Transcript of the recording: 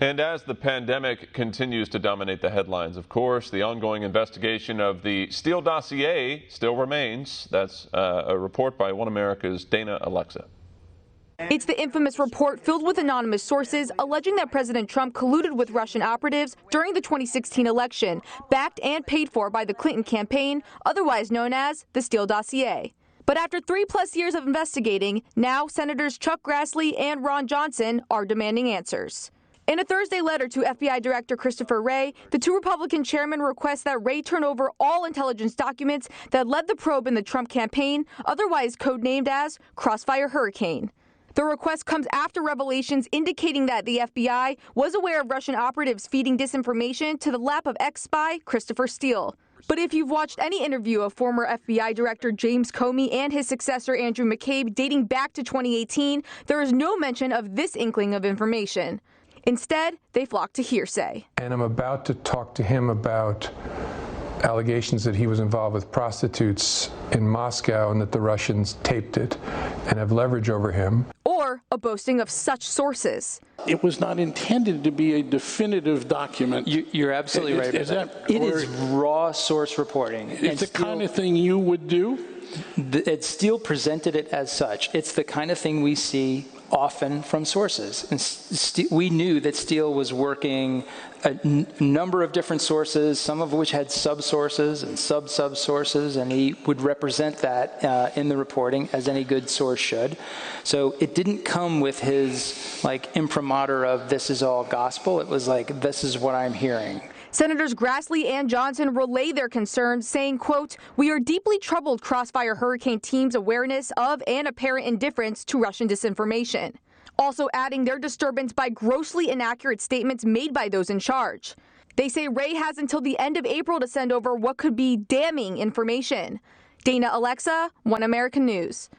And as the pandemic continues to dominate the headlines, of course, the ongoing investigation of the Steele Dossier still remains. That's a report by One America's Dana Alexa. It's the infamous report filled with anonymous sources alleging that President Trump colluded with Russian operatives during the 2016 election, backed and paid for by the Clinton campaign, otherwise known as the Steele Dossier. But after 3+ years of investigating, now Senators Chuck Grassley and Ron Johnson are demanding answers. In a Thursday letter to FBI Director Christopher Wray, the two Republican chairmen request that Wray turn over all intelligence documents that led the probe in the Trump campaign, otherwise codenamed as Crossfire Hurricane. The request comes after revelations indicating that the FBI was aware of Russian operatives feeding disinformation to the lap of ex-spy Christopher Steele. But if you've watched any interview of former FBI Director James Comey and his successor Andrew McCabe dating back to 2018, there is no mention of this inkling of information. Instead, they flock to hearsay. And I'm about to talk to him about allegations that he was involved with prostitutes in Moscow and that the Russians taped it and have leverage over him. Or a boasting of such sources. It was not intended to be a definitive document. You're absolutely right. It is raw source reporting. It's the kind of thing you would do? Steele presented it as such. It's the kind of thing we see often from sources. And we knew that Steele was working a number of different sources, some of which had sub-sources and sub-sub-sources, and he would represent that in the reporting, as any good source should. So it didn't come with his imprimatur of this is all gospel. It was like, this is what I'm hearing. Senators Grassley and Johnson relay their concerns, saying, quote, "We are deeply troubled Crossfire Hurricane team's awareness of and apparent indifference to Russian disinformation." Also adding their disturbance by grossly inaccurate statements made by those in charge. They say Wray has until the end of April to send over what could be damning information. Dana Alexa, One American News.